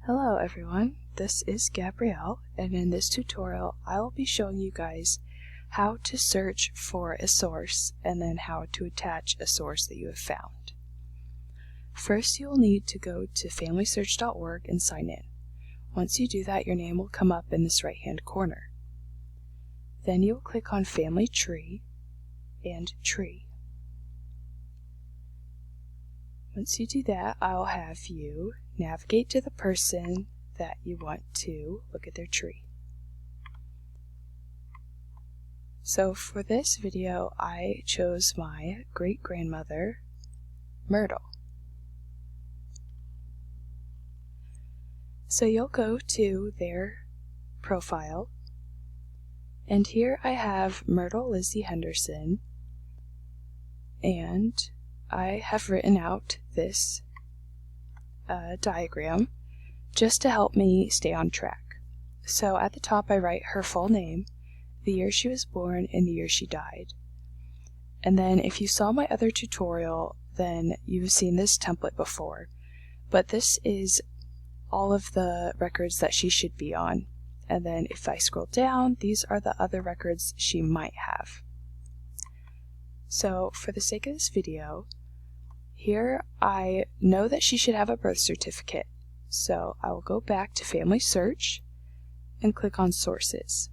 Hello everyone, this is Gabrielle, and in this tutorial I will be showing you guys how to search for a source and then how to attach a source that you have found. First, you will need to go to familysearch.org and sign in. Once you do that, your name will come up in this right hand corner. Then you will click on Family Tree and Tree. Once you do that, I'll have you navigate to the person that you want to look at their tree. So for this video, I chose my great-grandmother, Myrtle. So you'll go to their profile, and here I have Myrtle Lizzie Henderson, and I have written out this diagram just to help me stay on track. So at the top I write her full name, the year she was born, and the year she died. And then if you saw my other tutorial, then you've seen this template before, but this is all of the records that she should be on. And then if I scroll down, these are the other records she might have. So for the sake of this video, here I know that she should have a birth certificate, so I will go back to Family Search and click on Sources.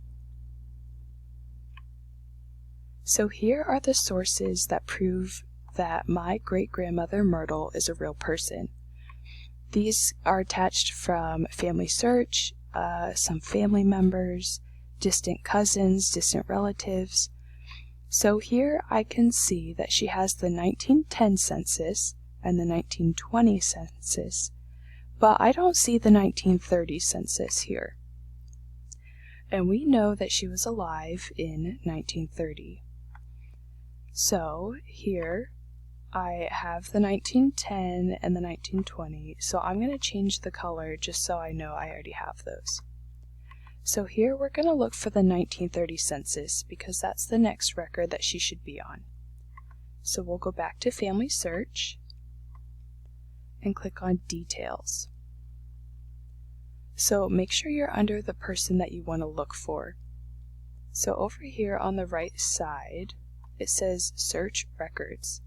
So here are the sources that prove that my great-grandmother Myrtle is a real person. These are attached from Family Search, some family members, distant cousins, distant relatives. So here I can see that she has the 1910 census and the 1920 census, but I don't see the 1930 census here. And we know that she was alive in 1930. So here I have the 1910 and the 1920, so I'm going to change the color just so I know I already have those. So here we're going to look for the 1930 census because that's the next record that she should be on. So we'll go back to Family Search and click on Details. So make sure you're under the person that you want to look for. So over here on the right side, it says Search Records.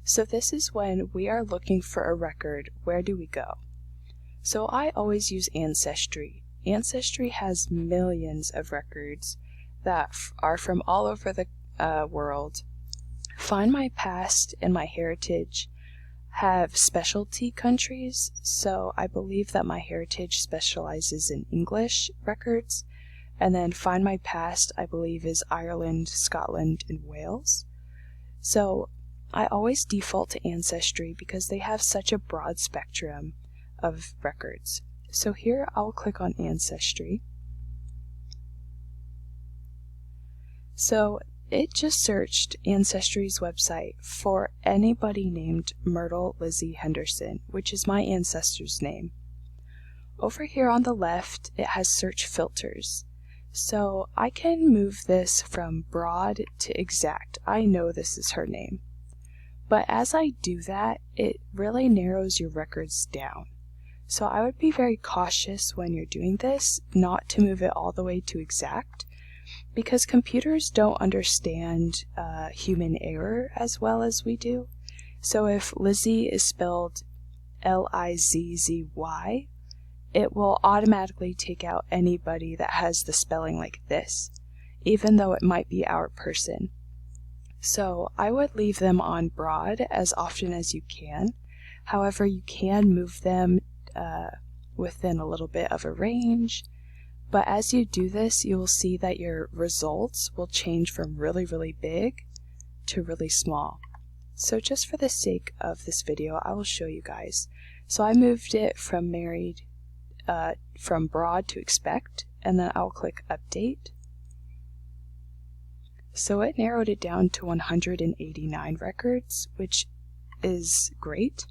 So this is when we are looking for a record, where do we go? So I always use Ancestry. Ancestry has millions of records that are from all over the world. Find My Past and My Heritage have specialty countries, so I believe that My Heritage specializes in English records, and then Find My Past I believe is Ireland, Scotland, and Wales. So I always default to Ancestry because they have such a broad spectrum of records. So here I'll click on Ancestry. So it just searched Ancestry's website for anybody named Myrtle Lizzie Henderson, which is my ancestor's name. Over here on the left, it has search filters. So I can move this from broad to exact. I know this is her name. But as I do that, it really narrows your records down. So I would be very cautious when you're doing this, not to move it all the way to exact, because computers don't understand human error as well as we do. So if Lizzie is spelled L-I-Z-Z-Y, it will automatically take out anybody that has the spelling like this, even though it might be our person. So I would leave them on broad as often as you can. However, you can move them within a little bit of a range, but as you do this, you will see that your results will change from really, really big to really small. So just for the sake of this video, I will show you guys. So I moved it from from broad to expect, and then I'll click Update. So it narrowed it down to 189 records, which is great.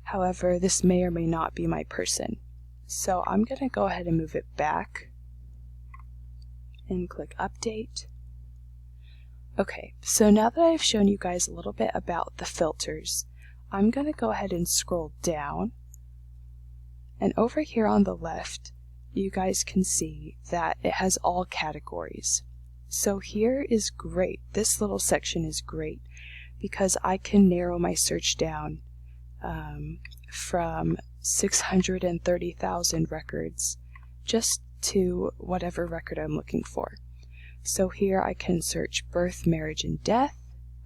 However, this may or may not be my person. So I'm going to go ahead and move it back and click Update. Okay, so now that I've shown you guys a little bit about the filters, I'm going to go ahead and scroll down And over here on the left, you guys can see that it has all categories. So here is great. This little section is great because I can narrow my search down from 630,000 records just to whatever record I'm looking for. So here I can search birth, marriage, and death.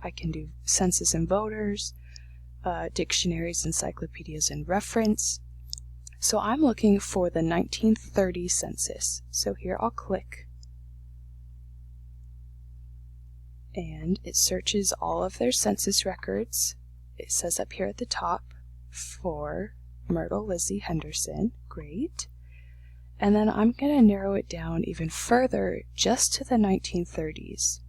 I can do census and voters, dictionaries, encyclopedias, and reference. So I'm looking for the 1930 census. So here I'll click, and it searches all of their census records. It says up here at the top for Myrtle Lizzie Henderson. Great. And then I'm going to narrow it down even further just to the 1930s.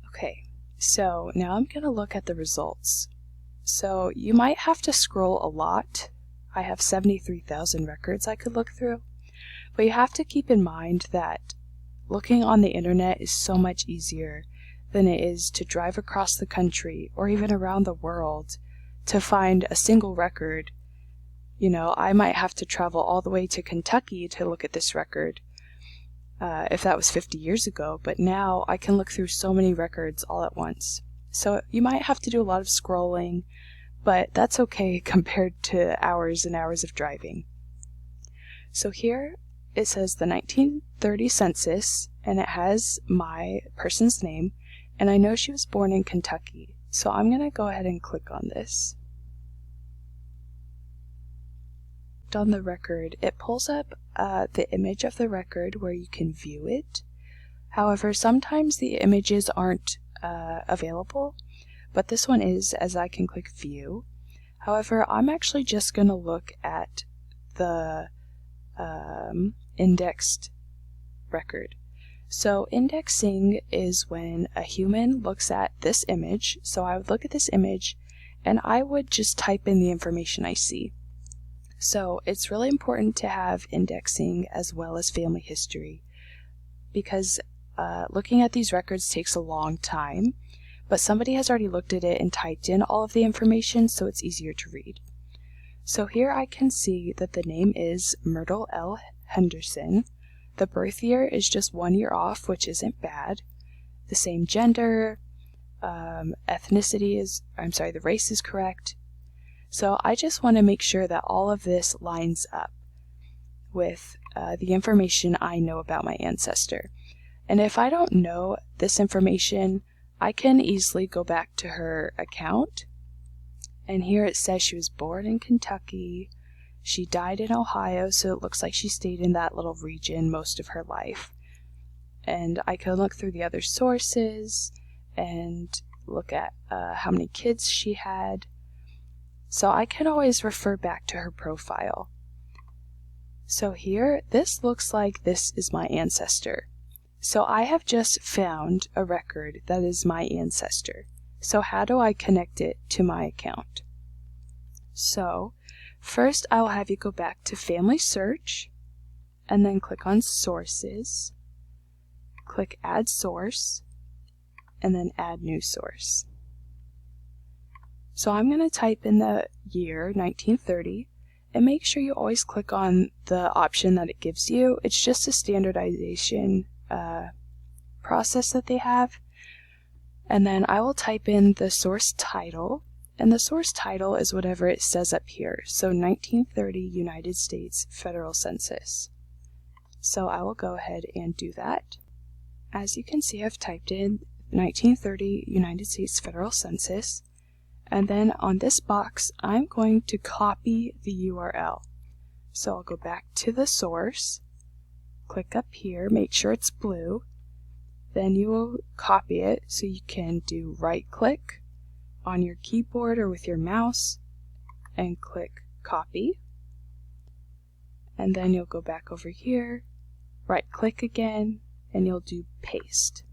Okay, so now I'm going to look at the results. So you might have to scroll a lot. I have 73,000 records I could look through. But you have to keep in mind that looking on the internet is so much easier than it is to drive across the country or even around the world to find a single record. You know, I might have to travel all the way to Kentucky to look at this record if that was 50 years ago, but now I can look through so many records all at once. So you might have to do a lot of scrolling, but that's okay compared to hours and hours of driving. So here it says the 1930 census, and it has my person's name, and I know she was born in Kentucky. So I'm going to go ahead and click on this. On the record, it pulls up the image of the record where you can view it. However, sometimes the images aren't available, but this one is, as I can click view. However, I'm actually just going to look at the indexed record. So indexing is when a human looks at this image. So I would look at this image and I would just type in the information I see. So it's really important to have indexing as well as family history because looking at these records takes a long time, but somebody has already looked at it and typed in all of the information, so it's easier to read. So here I can see that the name is Myrtle L. Henderson. The birth year is just 1 year off, which isn't bad. The same gender, ethnicity is, the race is correct. So I just want to make sure that all of this lines up with the information I know about my ancestor. And if I don't know this information, I can easily go back to her account. And here it says she was born in Kentucky. She died in Ohio, so it looks like she stayed in that little region most of her life. And I can look through the other sources and look at how many kids she had. So I can always refer back to her profile. So here, this looks like this is my ancestor. So I have just found a record that is my ancestor. So how do I connect it to my account? So first I will have you go back to Family Search and then click on Sources, click Add Source, and then Add New Source. So I'm going to type in the year 1930 and make sure you always click on the option that it gives you. It's just a standardization process that they have. And then I will type in the source title, and the source title is whatever it says up here. So 1930 United States Federal Census. So I will go ahead and do that. As you can see, I've typed in 1930 United States Federal Census. And then on this box, I'm going to copy the URL. So I'll go back to the source, click up here, make sure it's blue. Then you will copy it, so you can do right-click on your keyboard or with your mouse and click copy. And then you'll go back over here, right-click again, and you'll do paste.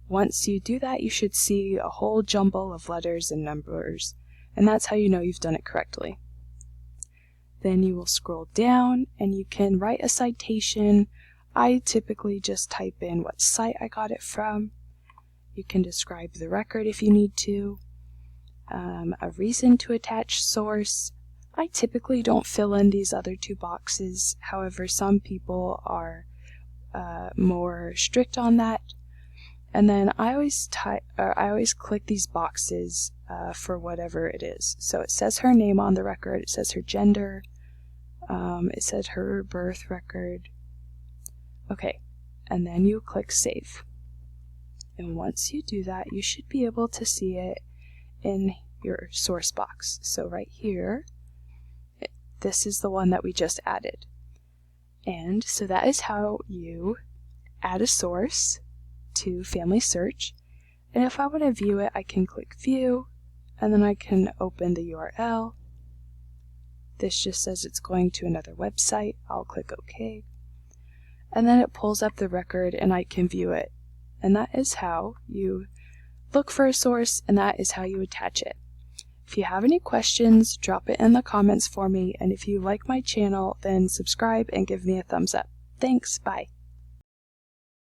Once you do that, you should see a whole jumble of letters and numbers, and that's how you know you've done it correctly. Then you will scroll down and you can write a citation. I typically just type in what site I got it from. You can describe the record if you need to, a reason to attach source, I typically don't fill in these other two boxes. However, some people are more strict on that. And then I always click these boxes for whatever it is. So it says her name on the record, it says her gender, it says her birth record. Okay, and then you click save. And once you do that, you should be able to see it in your source box. So right here, this is the one that we just added. And so that is how you add a source to Family Search. And if I want to view it, I can click View, and then I can open the URL. This just says it's going to another website. I'll click OK. And then it pulls up the record and I can view it. And that is how you look for a source, and that is how you attach it. If you have any questions, drop it in the comments for me, and if you like my channel, then subscribe and give me a thumbs up. Thanks, bye.